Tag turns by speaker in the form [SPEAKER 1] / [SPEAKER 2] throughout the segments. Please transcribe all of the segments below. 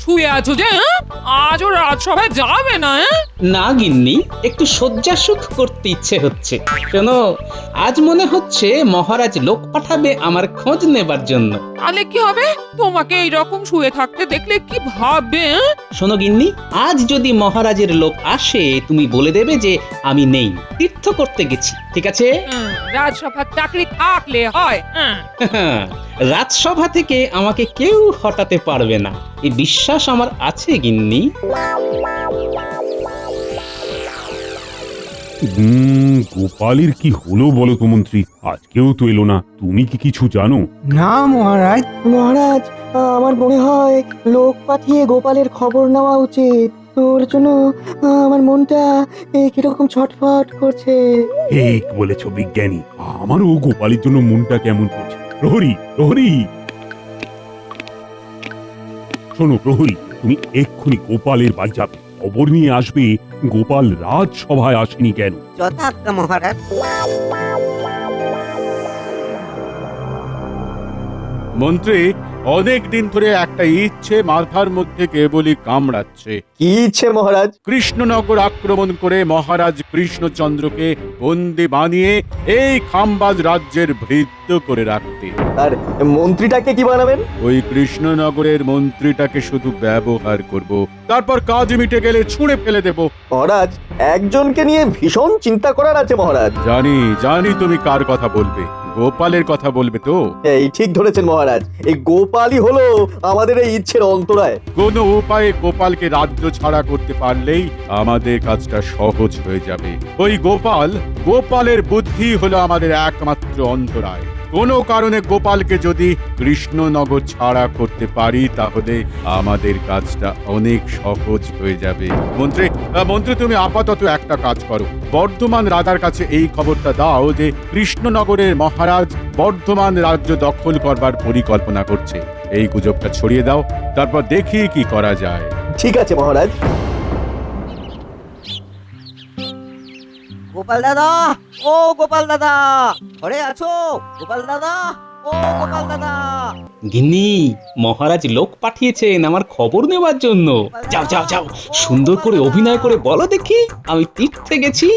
[SPEAKER 1] শুয়ে আছো যে? আজও রাজসভায় যাবে না?
[SPEAKER 2] না গিন্নি, একটু শয্যা সুখ করতে ইচ্ছে হচ্ছে। শোনো, আজ মনে হচ্ছে মহারাজ লোক পাঠাবে আমার খোঁজ নেবার জন্য।
[SPEAKER 1] তাহলে কি হবে? তোমাকে এইরকম শুয়ে থাকতে দেখলে কি ভাববে?
[SPEAKER 2] শোনো গিন্নি, আজ যদি মহারাজের লোক আসে তুমি বলে দেবে যে আমি নেই, তীর্থ করতে গেছি, ঠিক আছে?
[SPEAKER 1] রাজসভার চাকরি থাকলে হয়।
[SPEAKER 2] রাজসভা থেকে আমাকে কেউ হটাতে পারবে না, এই বিশ্বাস আমার আছে গিন্নি।
[SPEAKER 3] গোপালের কি হলো বলো তো মন্ত্রী, আজকেও তো এলো না। তুমি কি কিছু জানো?
[SPEAKER 4] না মহারাজ।
[SPEAKER 5] মহারাজ, আমার মনে হয় লোক পাঠিয়ে গোপালের খবর নেওয়া উচিত। ওর জন্য আমার মনটা কিরকম ছটফট করছে।
[SPEAKER 3] ঠিক বলেছ বিজ্ঞানী, আমারও গোপালের জন্য মনটা কেমন করছে। প্রহরী, প্রহরী, শোনো প্রহরী, তুমি এক্ষুনি গোপালের বাড়ি যাবে, খবর নিয়ে আসবে গোপাল রাজসভায় আসেনি কেন।
[SPEAKER 6] যথাজ্ঞা মহারাজ।
[SPEAKER 7] মন্ত্রী, অনেক দিন ধরে একটা ইচ্ছে মাথার মধ্যে কেবলই কামড়াচ্ছে।
[SPEAKER 5] কি ইচ্ছে মহারাজ?
[SPEAKER 7] কৃষ্ণনগর আক্রমণ করে মহারাজ কৃষ্ণচন্দ্রকে বন্দি বানিয়ে এই খাম্বাজ রাজ্যের ভৃত্য করে রাখতে।
[SPEAKER 5] আর মন্ত্রীটাকে কি বানাবেন?
[SPEAKER 7] ওই কৃষ্ণনগরের মন্ত্রীটাকে শুধু ব্যবহার করব, তারপর কাজ মিটে গেলে ছুঁড়ে ফেলে দেব।
[SPEAKER 5] মহারাজ, একজনকে নিয়ে ভীষণ চিন্তা করার আছে মহারাজ।
[SPEAKER 7] জানি জানি তুমি কার কথা বলবে, গোপালের কথা বলবে তো?
[SPEAKER 5] এই ঠিক ধরেছেন মহারাজ, এই গোপালই হলো আমাদের এই ইচ্ছের অন্তরায়।
[SPEAKER 7] কোনো উপায়ে গোপালকে রাজ্য ছাড়া করতে পারলেই আমাদের কাজটা সহজ হয়ে যাবে। ওই গোপালের বুদ্ধি হলো আমাদের একমাত্র অন্তরায়। কোনো কারণে গোপালকে যদি কৃষ্ণনগর ছাড়া করতে পারি তাহলে আমাদের কাজটা অনেক সহজ হয়ে যাবে। মন্ত্রী তুমি আপাতত একটা কাজ করো, বর্ধমান রাজার কাছে এই খবরটা দাও যে কৃষ্ণনগরের মহারাজ বর্ধমান রাজ্য দখল করবার পরিকল্পনা করছে। এই গুজবটা ছড়িয়ে দাও, তারপর দেখি কি করা যায়।
[SPEAKER 5] ঠিক আছে মহারাজ।
[SPEAKER 6] গোপাল দাদা, ও গোপাল দাদা, ঘরে আছো? গোপাল দাদা, ও গোপাল দাদা।
[SPEAKER 2] গিন্নি, মহারাজ লোক পাঠিয়েছেন আমার খবর নেওয়ার জন্য। যাও যাও যাও, সুন্দর করে অভিনয় করে বলো দেখি আমি তীর্থে গেছি।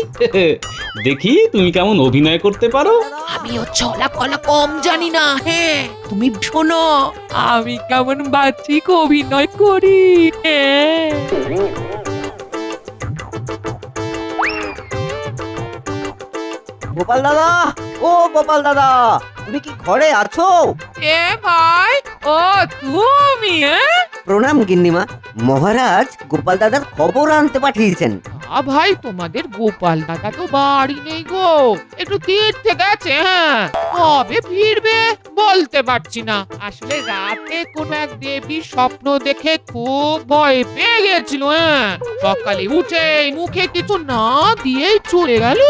[SPEAKER 2] দেখি তুমি কেমন অভিনয় করতে পারো।
[SPEAKER 1] আমিও চলা কলা কম জানি না। হ্যাঁ, তুমি শোনো আমি কেমন বাচ্চিক অভিনয় করি।
[SPEAKER 6] গোপাল দাদা, ও গোপাল দাদা, তুমি কি ঘরে আছো?
[SPEAKER 1] এ ভাই, ও তুমি?
[SPEAKER 6] প্রণাম গিন্নিমা, মহারাজ গোপাল দাদার খবর আনতে পাঠিয়েছেন।
[SPEAKER 1] ভাই, তোমাদের গোপাল দাদা তো বাড়ি নেই গো, একটু তীর্থে গেছে। হ্যাঁ, কবে ফিরবে বলতে পারছি না। আসলে রাতে কোন এক দেবীর স্বপ্ন দেখে খুব ভয় পেয়ে গেছিল। হ্যাঁ, সকালে উঠে মুখে কিছু না দিয়েই চলে গেল।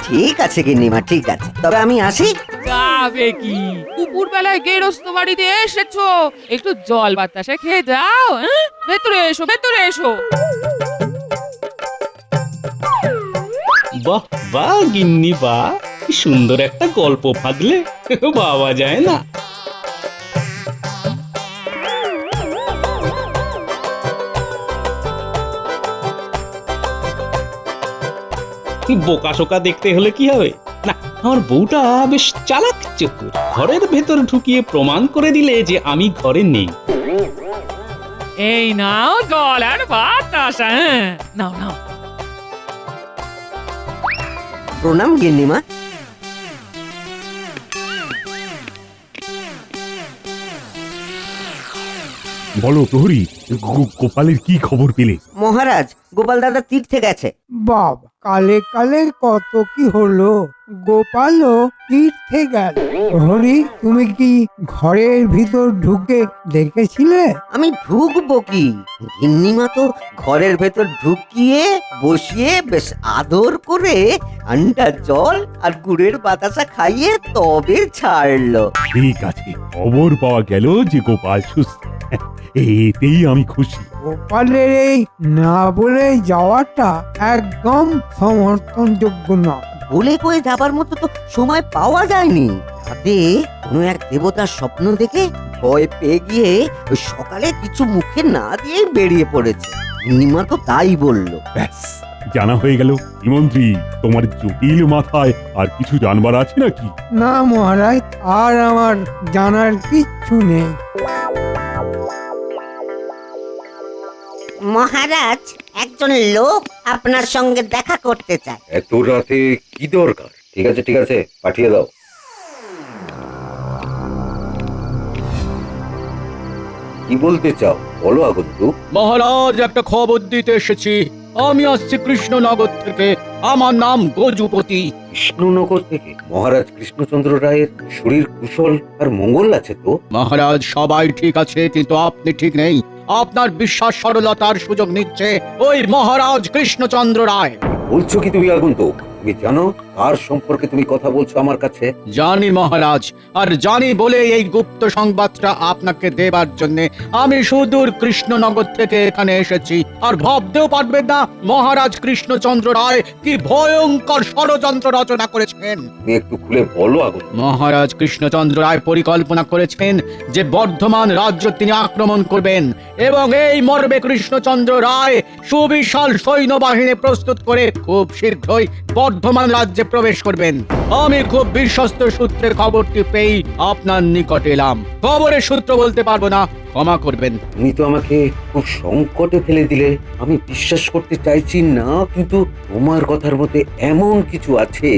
[SPEAKER 6] ঠিক আছে গিন্নিমা, ঠিক আছে, তবে আমি আসি।
[SPEAKER 1] যাবে কি, দুপুর বেলায় গেরস্ত বাড়িতে এসেছো, একটু জল বাতাসে খেয়ে যাও। ভেতরে এসো, ভেতরে এসো।
[SPEAKER 2] বাহ বাহ গিন্নি বাহ, কি সুন্দর একটা গল্প ফাঁদলে, বাবা যায় না। বোকা শোকা দেখতে হলে কি হবে, না আমার বউটা বেশ চালাক চতুর, ঘরের ভেতর ঢুকিয়ে প্রমাণ করে দিলে যে আমি ঘরে নেই।
[SPEAKER 1] এই নাও জল আর বাতাস। নাও নাও।
[SPEAKER 6] প্রণাম গিন্নিমা।
[SPEAKER 3] বলো প্রহরী, গোপালের কি খবর পেলে?
[SPEAKER 6] মহারাজ গোপাল দাদা তীর্থে গেছে।
[SPEAKER 4] বাবা, কালে কালে কত কি হলো। গোপালও তীর্থে গেল। হরি, তুমি কি ঘরের ভিতর ঢুকে দেখেছিলে?
[SPEAKER 6] আমি ঢুকবো কি, গিন্নিমা তো ঘরের ভেতর ঢুকিয়ে বসিয়ে বেশ আদর করে ঠান্ডা জল আর গুড়ের বাতাসা খাইয়ে তবে ছাড়লো।
[SPEAKER 3] ঠিক আছে, খবর পাওয়া গেল যে গোপাল সুস্থ, এতেই আমি খুশি।
[SPEAKER 4] গোপালের এই না বলে যাওয়াটা একদম সমর্থনযোগ্য না।
[SPEAKER 6] বলে কয়ে যাবার মতো তো সময় পাওয়া যায়নি। তাতে কোনো এক দেবতার স্বপ্ন দেখে ভয় পেয়ে গিয়ে ওই সকালে কিছু মুখে না দিয়েই বেরিয়ে পড়েছে। গিন্নিমা তো তাই বললো।
[SPEAKER 3] ব্যাস জানা হয়ে গেল। কি মন্ত্রী, তোমার জটিল মাথায় আর কিছু জানবার আছে নাকি?
[SPEAKER 4] না মহারাজ, আর আমার জানার কিচ্ছু নেই।
[SPEAKER 8] মহারাজ, একজন লোক আপনার সঙ্গে দেখা করতে চায়।
[SPEAKER 9] এত রাতে কি দরকার? ঠিক আছে ঠিক আছে, পাঠিয়ে দাও। কি বলতে চাও বলো আগন্তুক।
[SPEAKER 10] মহারাজ, একটা খবর দিতে এসেছি। আমি আসছি কৃষ্ণনগর থেকে। আমার নাম গজুপতি।
[SPEAKER 9] কৃষ্ণনগর থেকে? মহারাজ কৃষ্ণচন্দ্র রায়ের শরীর কুশল আর মঙ্গল আছে তো?
[SPEAKER 10] মহারাজ, সবাই ঠিক আছে, কিন্তু আপনি ঠিক নেই। আপনার বিশ্বাস সরলতার সুযোগ নিচ্ছে ওই মহারাজ কৃষ্ণচন্দ্র রায়।
[SPEAKER 9] বলছো কি তুমি আগন্তুক? তুমি জানো কার সম্পর্কে তুমি কথা বলছো আমার কাছে?
[SPEAKER 10] জানি মহারাজ, আর জানি বলে এই গুপ্ত সংবাদটা আপনাকে দেবার জন্য আমি সুদূর কৃষ্ণনগর থেকে এখানে এসেছি। আর ভাবতেও পারবেন না মহারাজ কৃষ্ণচন্দ্র রায় কি ভয়ঙ্কর ষড়যন্ত্র রচনা করেছেন।
[SPEAKER 9] তুমি একটু খুলে বলো আগন্তুক।
[SPEAKER 10] মহারাজ কৃষ্ণচন্দ্র রায় পরিকল্পনা করেছেন যে বর্ধমান রাজ্য তিনি আক্রমণ করবেন, এবং এই মর্মে কৃষ্ণচন্দ্র রায় সুবিশাল সৈন্যবাহিনী প্রস্তুত করে খুব শীঘ্রই বর্ধমান রাজ্যে প্রবেশ করবেন। আমি খুব বিশ্বস্ত সূত্রের খবরটি পেয়ে আপনার নিকট এলাম। খবরের সূত্র বলতে পারবো না, ক্ষমা করবেন।
[SPEAKER 9] তুমি তো আমাকে খুব সংকটে ফেলে দিলে। আমি বিশ্বাস করতে চাইছি না, কিন্তু তোমার কথার মধ্যে এমন কিছু আছে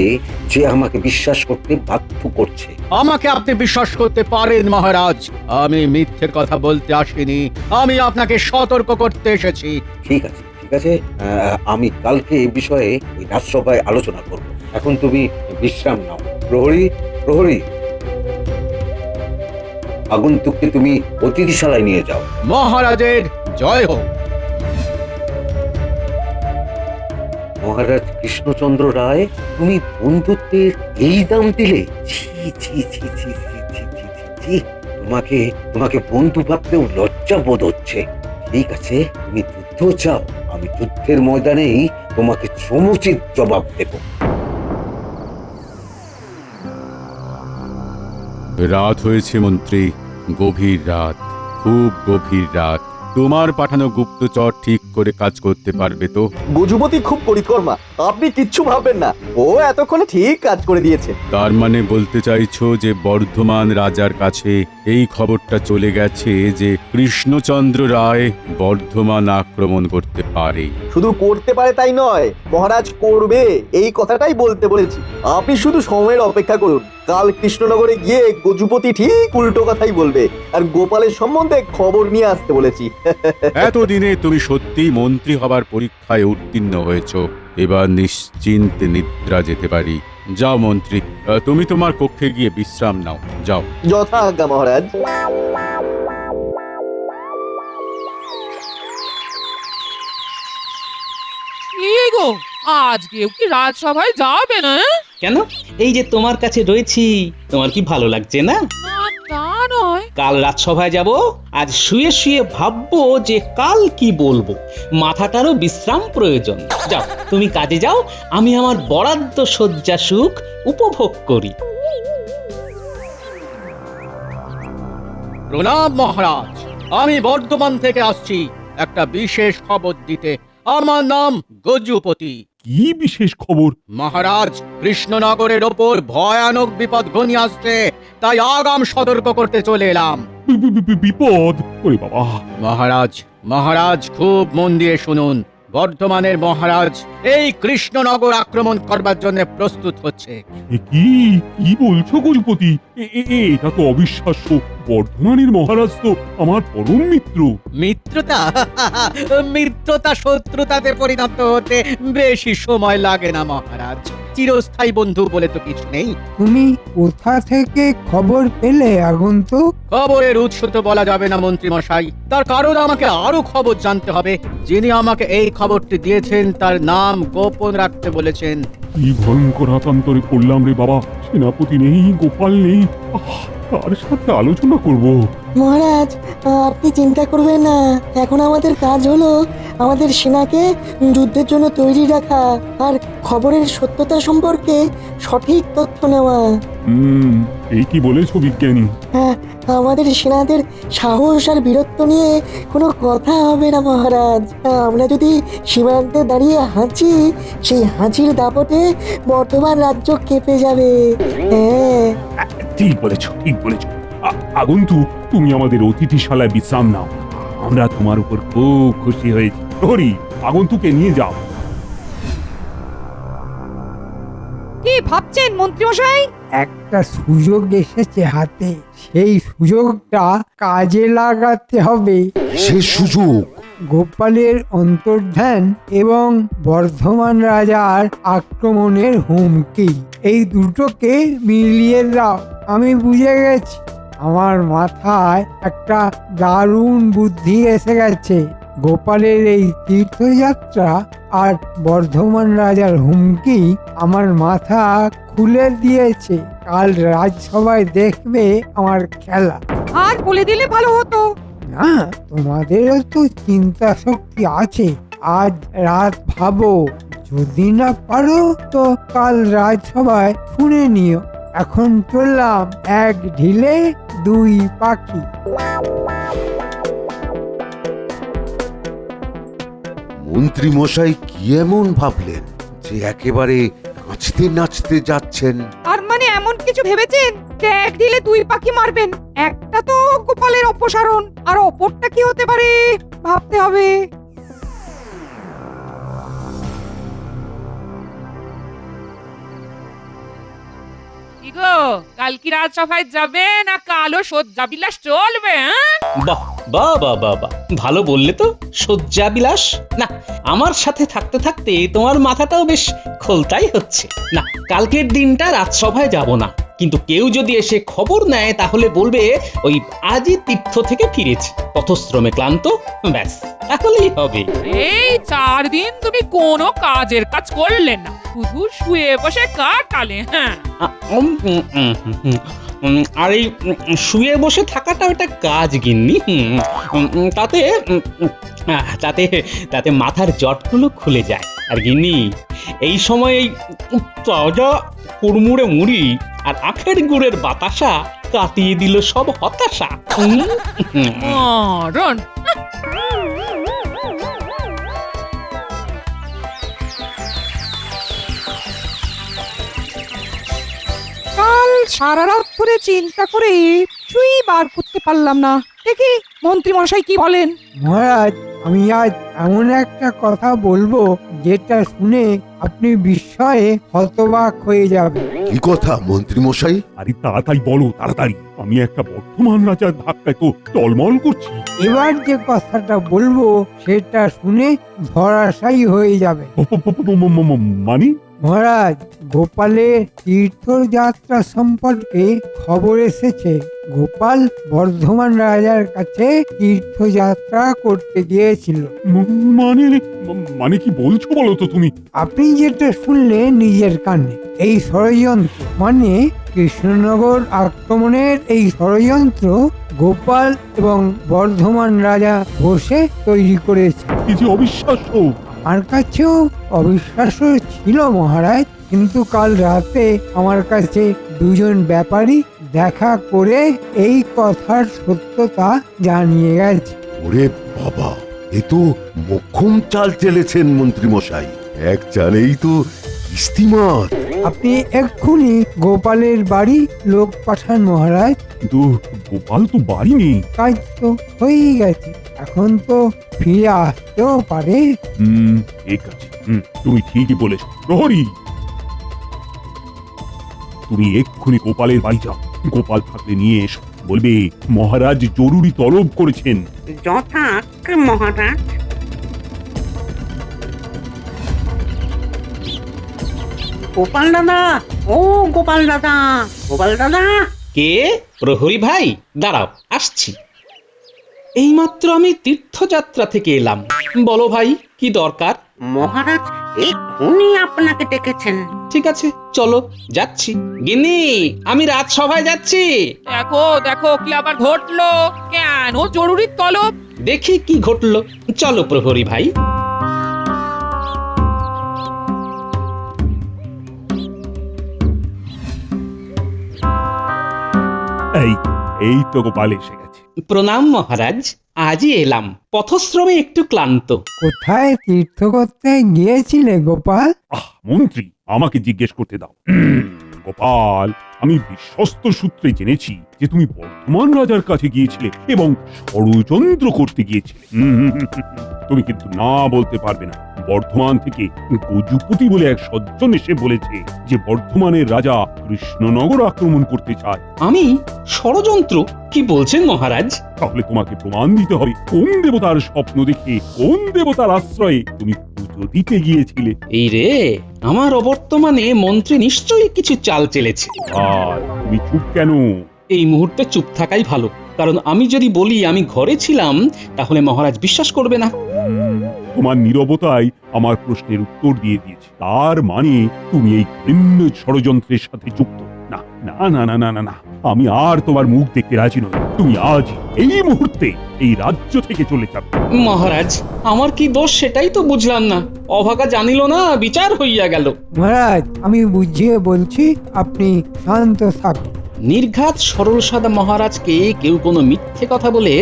[SPEAKER 9] যে আমাকে বিশ্বাস করতে বাধ্য করছে।
[SPEAKER 10] আমাকে আপনি বিশ্বাস করতে পারেন মহারাজ, আমি মিথ্যের কথা বলতে আসিনি। আমি আপনাকে সতর্ক করতে এসেছি।
[SPEAKER 9] ঠিক আছে ঠিক আছে, আমি কালকে এই বিষয়ে ওই রাজসভায় আলোচনা করব। এখন তুমি বিশ্রাম নাও। প্রহরী প্রহরী, আগন্তুককে তুমি অতিথিশালায় নিয়ে যাও।
[SPEAKER 10] মহারাজের জয় হোক।
[SPEAKER 9] মহারাজ কৃষ্ণচন্দ্র রায়, তুমি বন্ধুত্বের এই দাম দিলে? ছি ছি ছি ছি ছি ছি ছি ছি ছি। তোমাকে বন্ধু ভাবতেও লজ্জা বোধ হচ্ছে। ঠিক আছে, তুমি যুদ্ধ চাও, আমি যুদ্ধের ময়দানেই তোমাকে সমুচিত জবাব দেব।
[SPEAKER 7] রাত হয়েছে মন্ত্রী, গভীর রাত, খুব গভীর রাত। তোমার পাঠানো গুপ্তচর ঠিক করে কাজ করতে পারবে তো?
[SPEAKER 11] গজুপতি খুব পরিকর্মা, আপনি কিচ্ছু ভাববেন না, ও এতক্ষণে ঠিক কাজ করে দিয়েছে।
[SPEAKER 7] তার মানে বলতে চাইছো যে বর্ধমান রাজার কাছে এই খবরটা চলে গেছে যে কৃষ্ণচন্দ্র রায় বর্ধমান আক্রমণ করতে পারে?
[SPEAKER 11] শুধু করতে পারে তাই নয়, মহারাজ করবে, এই কথাটাই বলতে বলেছি। আপনি শুধু সময়ের অপেক্ষা করুন। কাল কৃষ্ণনগরে গিয়ে গজুপতি ঠিক উল্টো কথাই বলবে, আর গোপালের সম্বন্ধে খবর নিয়ে আসতে বলেছি।
[SPEAKER 7] এতদিনে তুমি সত্যি মন্ত্রী হবার পরীক্ষায় উত্তীর্ণ হয়েছ। এবার নিশ্চিন্তে নিদ্রা যেতে পারি। যাও মন্ত্রী, তুমি তোমার কক্ষে গিয়ে বিশ্রাম নাও, যাও।
[SPEAKER 11] যথা আজ্ঞা মহারাজ।
[SPEAKER 1] কি গো, আজকেও কি রাজসভায় যাবে না?
[SPEAKER 2] কেন? এই যে তোমার কাছে রয়েছি, তোমার কি ভালো লাগছে না?
[SPEAKER 1] না, তা নয়।
[SPEAKER 2] কাল রাজসভায় যাব, আজ শুয়ে শুয়ে ভাববো যে কাল কি বলবো। মাথাটারও বিশ্রাম প্রয়োজন। যাও তুমি কাজে যাও, আমি আমার বরাদ্দ শয্যা সুখ উপভোগ করি।
[SPEAKER 10] প্রণাম মহারাজ, আমি বর্ধমান থেকে আসছি একটা বিশেষ খবর দিতে। আমার নাম গজুপতি।
[SPEAKER 3] কি বিশেষ খবর?
[SPEAKER 10] মহারাজ, কৃষ্ণনগরের ওপর ভয়ানক বিপদ ঘনিয়ে আসছে, তাই আগাম সতর্ক করতে চলে এলাম।
[SPEAKER 3] বিপদ? ওরে বাবা!
[SPEAKER 10] মহারাজ খুব মন দিয়ে শুনুন। বর্ধমানের মহারাজ এই কৃষ্ণনগর আক্রমণ করবার জন্য প্রস্তুত হচ্ছে।
[SPEAKER 3] কি কি বলছো গজপতি? এটা তো অবিশ্বাস্য। বর্ধমানের মহারাজ তো আমার পরম মিত্র।
[SPEAKER 10] মিত্রতা শত্রুতাতে পরিণত হতে বেশি সময় লাগে না মহারাজ। চিরস্থায়ী বন্ধু বলে তো কিছু নেই।
[SPEAKER 4] তুমি কোথা থেকে খবর পেলে আগন্তুক?
[SPEAKER 10] খবরের উৎস তো বলা যাবে না মন্ত্রী মশাই, তার কারণ আমাকে আরো খবর জানতে হবে। যিনি আমাকে এই খবরটি দিয়েছেন তার নাম গোপন রাখতে বলেছেন।
[SPEAKER 3] কি ভয়ঙ্কর আতান্তরে পড়লাম রে বাবা! সেনাপতি নেই, গোপাল নেই। কার সাথে আলোচনা করব?
[SPEAKER 5] মহারাজ, আপনি চিন্তা করবেন না। এখন আমাদের কাজ হলো আমাদের সেনাকে যুদ্ধের জন্য তৈরি রাখা আর খবরের সত্যতা সম্পর্কে সঠিক তথ্য নেওয়া।
[SPEAKER 3] এই কি বলেছো বিজ্ঞানী?
[SPEAKER 5] হ্যাঁ, আমাদের সেনাদের সাহস আর বীরত্ব নিয়ে কোনো কথা হবে না মহারাজ। আমরা যদি সীমান্তে দাঁড়িয়ে হাঁচি, সেই হাঁচির দাপটে বর্ধমান রাজ্য কেঁপে যাবে। হ্যাঁ,
[SPEAKER 3] ঠিক বলেছো, ঠিক বলেছো। আগন্তুক, তুমি আমাদের অতিথিশালায় বিশ্রাম নাও। আমরা তোমার উপর খুব খুশি হয়েছি। প্রহরী, আগন্তুকে নিয়ে যাও।
[SPEAKER 12] কি ভাবছেন মন্ত্রী মশাই?
[SPEAKER 4] একটা সুযোগ এসেছে হাতে, সেই সুযোগটা কাজে লাগাতে হবে।
[SPEAKER 9] সে সুযোগ?
[SPEAKER 4] গোপালের অন্তর্ধান এবং বর্ধমান রাজার আক্রমণের হুমকি, এই দুটোকে মিলিয়ে দাও। আমি বুঝে গেছি, আমার মাথায় একটা দারুণ বুদ্ধি এসে গেছে। গোপালের এই তীর্থযাত্রা আর বর্ধমান রাজার হুমকি আমার মাথা খুলে দিয়েছে। কাল রাজসভায় দেখবে আমার খেলা।
[SPEAKER 12] আর বলে দিলে ভালো হতো।
[SPEAKER 4] না, তোমাদেরও তো চিন্তা শক্তি আছে। আজ রাত ভাবো, যদি না পারো তো কাল রাজসভায় শুনে নিও। এখন চললাম এক ঢিলে দুই পাখি।
[SPEAKER 9] মন্ত্রী মশাই কি এমন ভাবলেন যে একেবারে নাচতে নাচতে যাচ্ছেন?
[SPEAKER 12] আর মানে এমন কিছু ভেবেছেন যে এক ঢিলে দুই পাখি মারবেন? একটা তো গোপালের অপসারণ, আর অপরটা কি হতে পারে ভাবতে হবে।
[SPEAKER 1] কি গো, কাল কি রাজসভায় যাবে না কালো সজ্জাবিলাস চলবে?
[SPEAKER 2] বাহ বাহ বাহ বাহ বাহ, ভালো বললে তো। শয্যাবিলাস না, আমার সাথে থাকতে থাকতে তোমার মাথাটাও বেশ খোলতাই হচ্ছে। না, কালকের দিনটা রাজসভায় যাব না, কিন্তু কেউ যদি এসে খবর নেয় তাহলে বলবে ওই আজই তীর্থ থেকে ফিরেছে, পথশ্রমে ক্লান্ত, ব্যাস তাহলেই হবে।
[SPEAKER 1] এই 4 দিন তুমি কোনো কাজের কাজ করলে না, শুধু শুয়ে বসে কাটালে। হ্যাঁ,
[SPEAKER 2] আর এই শুয়ে বসে থাকাটা একটা কাজ গিন্নি। তাতে তাতে তাতে মাথার জটগুলো খুলে যায়। আর গিন্নি, এই সময় এই তাজা কুড়মুড়ে মুড়ি আর আখের গুড়ের বাতাসা কাটিয়ে দিল সব হতাশা।
[SPEAKER 1] মরণ।
[SPEAKER 12] কাল সারা রাত ধরে চিন্তা করে কিছুই বার করতে পারলাম না। দেখি মন্ত্রী মশাই কি বলেন।
[SPEAKER 4] মহারাজ, আমি আজ এমন একটা কথা বলবো যেটা শুনে আপনি বিস্ময়ে হতবাক হয়ে যাবেন।
[SPEAKER 9] কি কথা মন্ত্রী মশাই?
[SPEAKER 3] আরে তাড়াতাড়ি বলো, তাড়াতাড়ি। আমি একটা বর্তমান রাজার ধাক্কায় তো টলমল করছি।
[SPEAKER 4] এবার যে কথাটা বলবো সেটা শুনে ধরাশায়ী হয়ে যাবে।
[SPEAKER 3] মানে?
[SPEAKER 4] মহারাজ, গোপালের তীর্থযাত্রা সম্পর্কে খবর এসেছে। গোপাল বর্ধমান রাজার কাছে তীর্থযাত্রা করতে গিয়েছিল।
[SPEAKER 3] মানে মানে কি বলছো বলো তো তুমি?
[SPEAKER 4] আপনি যেটা শুনলেন নিজের কানে, এই ষড়যন্ত্র মানে কৃষ্ণনগর আক্রমণের এই ষড়যন্ত্র গোপাল এবং বর্ধমান রাজা বসে তৈরি করেছে।
[SPEAKER 3] কি যে অবিশ্বাস্য!
[SPEAKER 4] আমার কাছেও অবিশ্বাস্য ছিল মহারাজ, কিন্তু কাল রাতে আমার কাছে দুজন ব্যাপারী দেখা করে এই কথার সত্যতা জানিয়ে গেছে।
[SPEAKER 9] ওরে বাবা, এ তো মোক্ষম চাল চেলেছেন মন্ত্রী মশাই। এক চালেই তো কিস্তিমাত।
[SPEAKER 4] আপনি এক্ষুনি গোপালের বাড়ি লোক পাঠান মহারাজ।
[SPEAKER 3] কিন্তু গোপাল তো বাড়ি নেই।
[SPEAKER 4] কাজ তো হয়েই গেছে, এখন তো ফিরে আসতেও পারে।
[SPEAKER 3] ঠিক আছে, তুমি ঠিকই বলেছ। প্রহরী, তুমি এক্ষুনি গোপালের বাড়ি যাও। গোপাল থাকলে নিয়ে এসো। বলবে মহারাজ জরুরি তলব করেছেন।
[SPEAKER 8] যথাজ্ঞা মহারাজ। গোপাল দাদা, ও গোপাল দাদা, গোপাল দাদা।
[SPEAKER 2] কে? প্রহরী ভাই, দাঁড়াও, আসছি। এইমাত্র আমি তীর্থযাত্রা থেকে এলাম। বলো ভাই, কি দরকার?
[SPEAKER 8] মহারাজ এক্ষুনি আপনাকে ডেকেছেন।
[SPEAKER 2] ঠিক আছে চলো যাচ্ছি। গিন্নি, আমি রাজসভায় যাচ্ছি।
[SPEAKER 1] দেখো দেখো কি আবার ঘটলো, কেন জরুরি তলব?
[SPEAKER 2] দেখি কি ঘটলো। চলো প্রহরী ভাই।
[SPEAKER 3] এই এই তো গোপাল এসে গেছে।
[SPEAKER 2] প্রণাম মহারাজ, আজই এলাম, পথশ্রমে একটু ক্লান্ত।
[SPEAKER 4] কোথায় তীর্থ করতে গিয়েছিলে গোপাল?
[SPEAKER 3] মন্ত্রী, আমাকে জিজ্ঞেস করতে দাও। গোপাল, আমি বিশ্বস্ত সূত্রে জেনেছি যে তুমি বর্ধমান রাজার কাছে গিয়েছিলে এবং ষড়যন্ত্র করতে গিয়েছিলে। তুমি কিন্তু না বলতে পারবে না। বর্ধমান থেকে গজুপতি বলে এক সজ্জন এসে বলেছে যে বর্ধমানের রাজা কৃষ্ণনগর আক্রমণ করতে চায়।
[SPEAKER 2] আমি ষড়যন্ত্র? কি বলছেন মহারাজ?
[SPEAKER 3] তাহলে তোমাকে প্রমাণ দিতে হবে কোন দেবতার স্বপ্ন দেখে কোন দেবতার আশ্রয়ে তুমি পুজো দিতে গিয়েছিলে।
[SPEAKER 2] এই রে, আমার অবর্তমানে মন্ত্রী নিশ্চয়ই কিছু চাল চেলেছে।
[SPEAKER 3] আর তুমি চুপ কেন?
[SPEAKER 2] এই মুহূর্তে চুপ থাকাই ভালো, কারণ আমি যদি বলি আমি ঘরে ছিলাম তাহলে মহারাজ বিশ্বাস করবে না।
[SPEAKER 3] তোমার নীরবতাই আমার প্রশ্নের উত্তর দিয়ে দিয়েছে। তার মানে তুমি এই ঘৃণ্য ষড়যন্ত্রের সাথে যুক্ত। না না না না না না না, আমি আর তোমার মুখ দেখতে রাজি নই। তুমি আজ এই মুহূর্তে এই রাজ্য থেকে চলে যাবে।
[SPEAKER 2] মহারাজ, আমার কি দোষ সেটাই তো বুঝলাম না। অভাগা জানিল না, বিচার হইয়া গেল।
[SPEAKER 4] মহারাজ, আমি বুঝিয়ে বলছি, আপনি শান্ত থাকুন।
[SPEAKER 2] নির্ঘাত সরল সাদা মহারাজকে কেউ কোনো মিথ্যে কথা বলে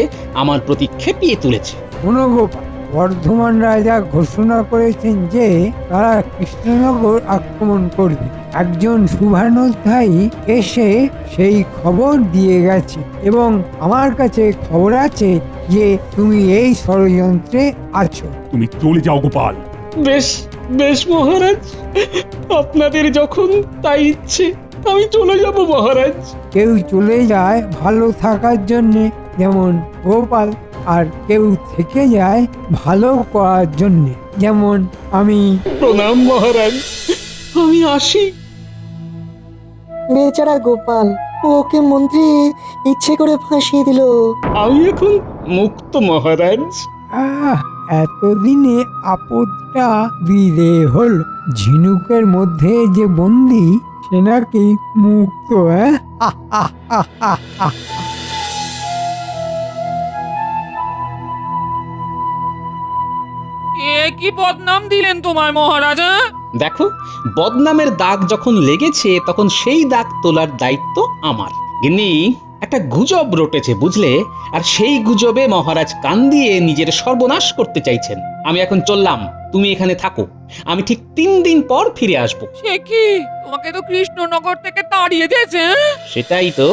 [SPEAKER 2] আমার প্রতি খেপিয়ে তুলেছে।
[SPEAKER 4] শোনো গোপাল, বর্ধমান রাজা ঘোষণা করেছেন যে তারা কৃষ্ণনগর আক্রমণ করবে। একজন শুভানুধ্যায়ী এসে সেই খবর দিয়ে গেছে এবং আমার কাছে খবর আছে যে তুমি এই ষড়যন্ত্রে আছো।
[SPEAKER 3] তুমি চলে যাও গোপাল।
[SPEAKER 2] বেশ বেশ মহারাজ, আপনাদের যখন তাই ইচ্ছে আমি চলে যাব মহারাজ।
[SPEAKER 4] কেউ চলে যায় ভালো থাকার জন্যে, যেমন গোপাল, আর কেউ থেকে যায় ভালো করার জন্যে, যেমন আমি।
[SPEAKER 2] প্রণাম মহারাজ, আমি আসি।
[SPEAKER 5] বেচারা গোপাল, ওকে মন্ত্রী ইচ্ছে করে ফাঁসিয়ে দিল।
[SPEAKER 2] আমি এখন মুক্ত মহারাজ।
[SPEAKER 4] এতদিনে আপদটা বিদে হল। ঝিনুকের মধ্যে যে বন্দি সে নাকি মুক্ত।
[SPEAKER 1] এ কি বদনাম দিলেন তোমার মহারাজ?
[SPEAKER 2] দেখো, বদনামের দাগ যখন লেগেছে তখন সেই দাগ তোলার দায়িত্ব আমার। গিন্নি, একটা গুজব রটেছে বুঝলে, আর সেই গুজবে মহারাজ কান দিয়ে নিজের সর্বনাশ করতে চাইছেন। আমি এখন চললাম, তুমি এখানে থাকো, আমি ঠিক 3 দিন পর ফিরে আসব।
[SPEAKER 1] সে কি, তোমাকে তো কৃষ্ণনগর থেকে তাড়িয়ে দিয়েছে?
[SPEAKER 2] সেটাই তো,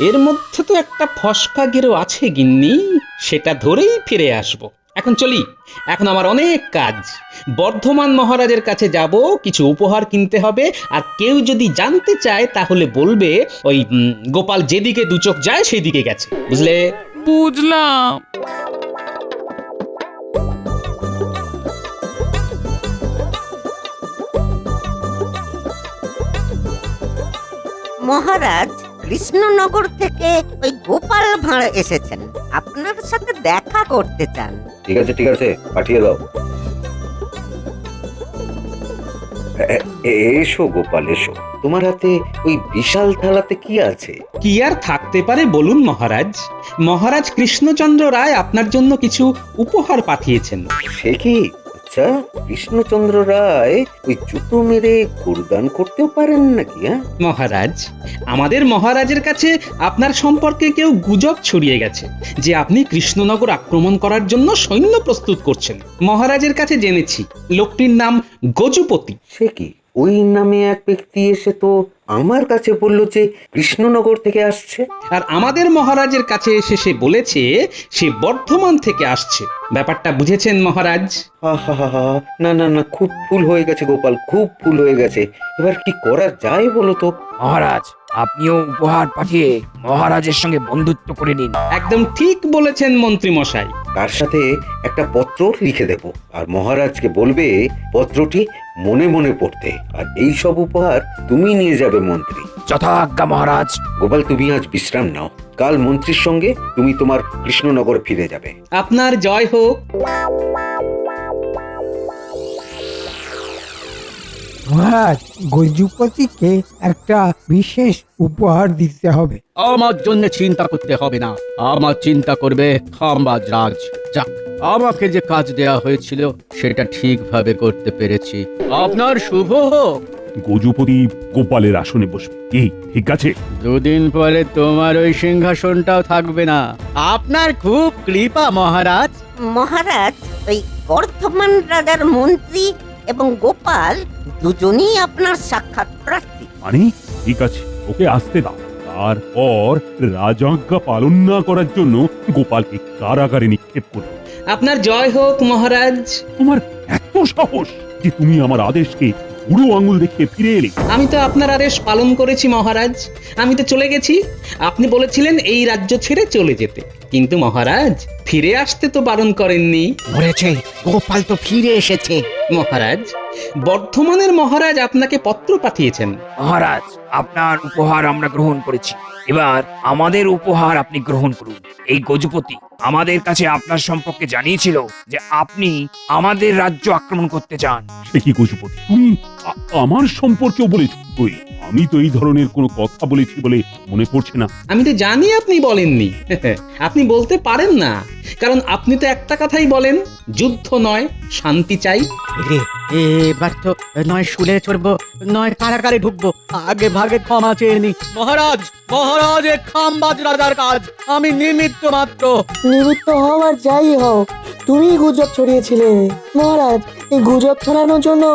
[SPEAKER 2] এর মধ্যে তো একটা ফসকা গেরো আছে গিন্নি, সেটা ধরেই ফিরে আসব। এখন চলি, এখন আমার অনেক কাজ। বর্ধমান মহারাজের কাছে যাব, কিছু উপহার কিনতে হবে, আর কেউ যদি জানতে চায় তাহলে বলবে ওই গোপাল যেদিকে দু চোখ যায় সেদিকে গেছে, বুঝলে?
[SPEAKER 1] বুঝলাম।
[SPEAKER 8] মহারাজ, কৃষ্ণনগর থেকে ওই গোপাল ভাঁড় এসেছেন, আপনার সাথে দেখা করতে চান।
[SPEAKER 9] ঠিক আছে, পাঠিয়ে দাও। এসো গোপাল, এসো। তোমার হাতে ওই বিশাল থালাতে কি আছে?
[SPEAKER 2] কি আর থাকতে পারে বলুন মহারাজ? মহারাজ কৃষ্ণচন্দ্র রায় আপনার জন্য কিছু উপহার পাঠিয়েছেন।
[SPEAKER 9] সে কি? আচ্ছা, কৃষ্ণচন্দ্র রায় ওই জুতো মেরে গুরদান করতেও পারেন নাকি?
[SPEAKER 2] মহারাজ, আমাদের মহারাজের কাছে আপনার সম্পর্কে কেউ গুজব ছড়িয়ে গেছে যে আপনি কৃষ্ণনগর আক্রমণ করার জন্য সৈন্য প্রস্তুত করছেন। মহারাজের কাছে জেনেছি লোকটির নাম গজুপতি।
[SPEAKER 9] সে কি? ওই নামে এক ব্যক্তি এসে তো আমার কাছে বলল যে কৃষ্ণনগর থেকে আসছে।
[SPEAKER 2] আর আমাদের মহারাজের কাছে এসে সে বলেছে সে বর্ধমান থেকে আসছে। ব্যাপারটা বুঝেছেন মহারাজ?
[SPEAKER 9] না না না, খুব ভুল হয়ে গেছে গোপাল, খুব ভুল হয়ে গেছে। এবার কি করা যায় বলো তো?
[SPEAKER 13] মহারাজ, আপনিও উপহার পাঠিয়ে মহারাজের সঙ্গে বন্ধুত্ব করে নিন।
[SPEAKER 2] একদম ঠিক বলেছেন মন্ত্রী মশাই।
[SPEAKER 9] তার সাথে একটা পত্র লিখে দেব, আর মহারাজকে বলবে পত্রটি মনে মনে পড়তে, আর এই সব উপহার তুমি নিয়ে যাবে মন্ত্রী।
[SPEAKER 13] যথাজ্ঞা মহারাজ।
[SPEAKER 9] গোপাল, তুমি আজ বিশ্রাম নাও, কাল মন্ত্রীর সঙ্গে তুমি তোমার কৃষ্ণনগর ফিরে যাবে।
[SPEAKER 2] আপনার জয় হোক।
[SPEAKER 4] মহারাজ গজুপতিকে একটা বিশেষ উপহার দিতে হবে।
[SPEAKER 10] আমার জন্য চিন্তা করতে হবে না, আমার চিন্তা করবে খাম্বাজ রাজ। যাক, আমাকে যে কাজ দেয়া হয়েছিল সেটা ঠিকভাবে করতে পেরেছি। আপনার শুভ হোক।
[SPEAKER 3] গজপতি গোপালের আসনে বসবে, কি ঠিক আছে?
[SPEAKER 10] দুদিন পরে তোমার ওই সিংহাসনটাও থাকবে না। আপনার খুব কৃপা মহারাজ।
[SPEAKER 8] মহারাজ, ওই বর্ধমান রাজার মন্ত্রী এবং গোপাল দুজনেই আপনার সাক্ষাৎ প্রার্থী।
[SPEAKER 3] মানে ঠিক আছে, ওকে আসতে দাও। তারপর রাজাজ্ঞা পালন না করার জন্য গোপালকে কারাগারে নিক্ষেপ করবে।
[SPEAKER 2] আপনার জয় হোক মহারাজ।
[SPEAKER 3] তোমার এত সাহস যে তুমি আমার আদেশকে বুড়ো আঙুল দেখিয়ে ফিরে এলে।
[SPEAKER 2] আমি তো আপনার আদেশ পালন করেছি মহারাজ, আমি তো চলে গেছি। আপনি বলেছিলেন এই রাজ্য ছেড়ে চলে যেতে, কিন্তু মহারাজ ফিরে আসতে তো বারণ করেননি।
[SPEAKER 6] বলেছে গোপাল তো ফিরে এসেছে।
[SPEAKER 2] মহারাজ, বর্ধমানের মহারাজ আপনাকে পত্র পাঠিয়েছেন।
[SPEAKER 13] মহারাজ, আপনার উপহার আমরা গ্রহণ করেছি। এবার আমাদের উপহার আপনি গ্রহণ করুন। এই গজপতি আমাদের কাছে আপনার সম্পর্কে জানিয়েছিল যে আপনি আমাদের রাজ্য আক্রমণ করতে চান।
[SPEAKER 3] সে কি গজপতি, তুমি আমার সম্পর্কেও বলেছ? ওই আমি তো এই ধরনের কোনো কথা বলেছি বলে মনে পড়ছে না।
[SPEAKER 2] আমি তো জানি আপনি বলেননি। আপনি বলতে পারেন না, কারণ আপনি তো একটা কথাই বলেন, যুদ্ধ নয় শান্তি চাই।
[SPEAKER 10] রে, এবার তো নয় শুলে চড়বো, নয় কারাগারে ঢুকবো। আগে ভাগে ক্ষমা চেয়ে নি। মহারাজ, মহারাজ, এ খাম্বাজ রাজার কাজ, আমি নিমিত্ত মাত্র।
[SPEAKER 5] নিমিত্ত হও আর যাই হও, তুমি গুজব ছড়িয়েছিলে। মহারাজ, এই গুজব ছড়ানোর জন্য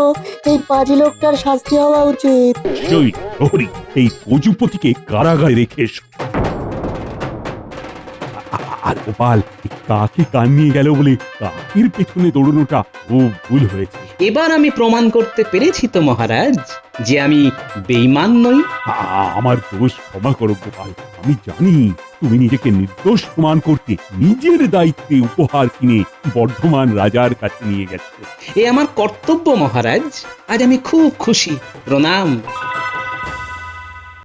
[SPEAKER 5] এই পাজি লোকটার শাস্তি হওয়া উচিত।
[SPEAKER 3] সেই প্রহরী এই গজপতিকে কারাগারে রেখে এসো। আর গোপাল কাকে কান নিয়ে গেল বলে কাকের পেছনে দৌড়ানোটা খুব ভুল হয়েছে।
[SPEAKER 2] এবার আমি প্রমাণ করতে পেরেছি তো মহারাজ যে আমি বেঈমান নই।
[SPEAKER 3] আমার দোষ ক্ষমা করো গোপাল, আমি জানি তুমি নিজেকে নির্দোষ প্রমাণ করতে নিজের দায়িত্বে উপহার কিনে বর্ধমান রাজার কাছে নিয়ে গেছো।
[SPEAKER 2] এ আমার কর্তব্য মহারাজ, আজ আমি খুব খুশি। প্রণাম।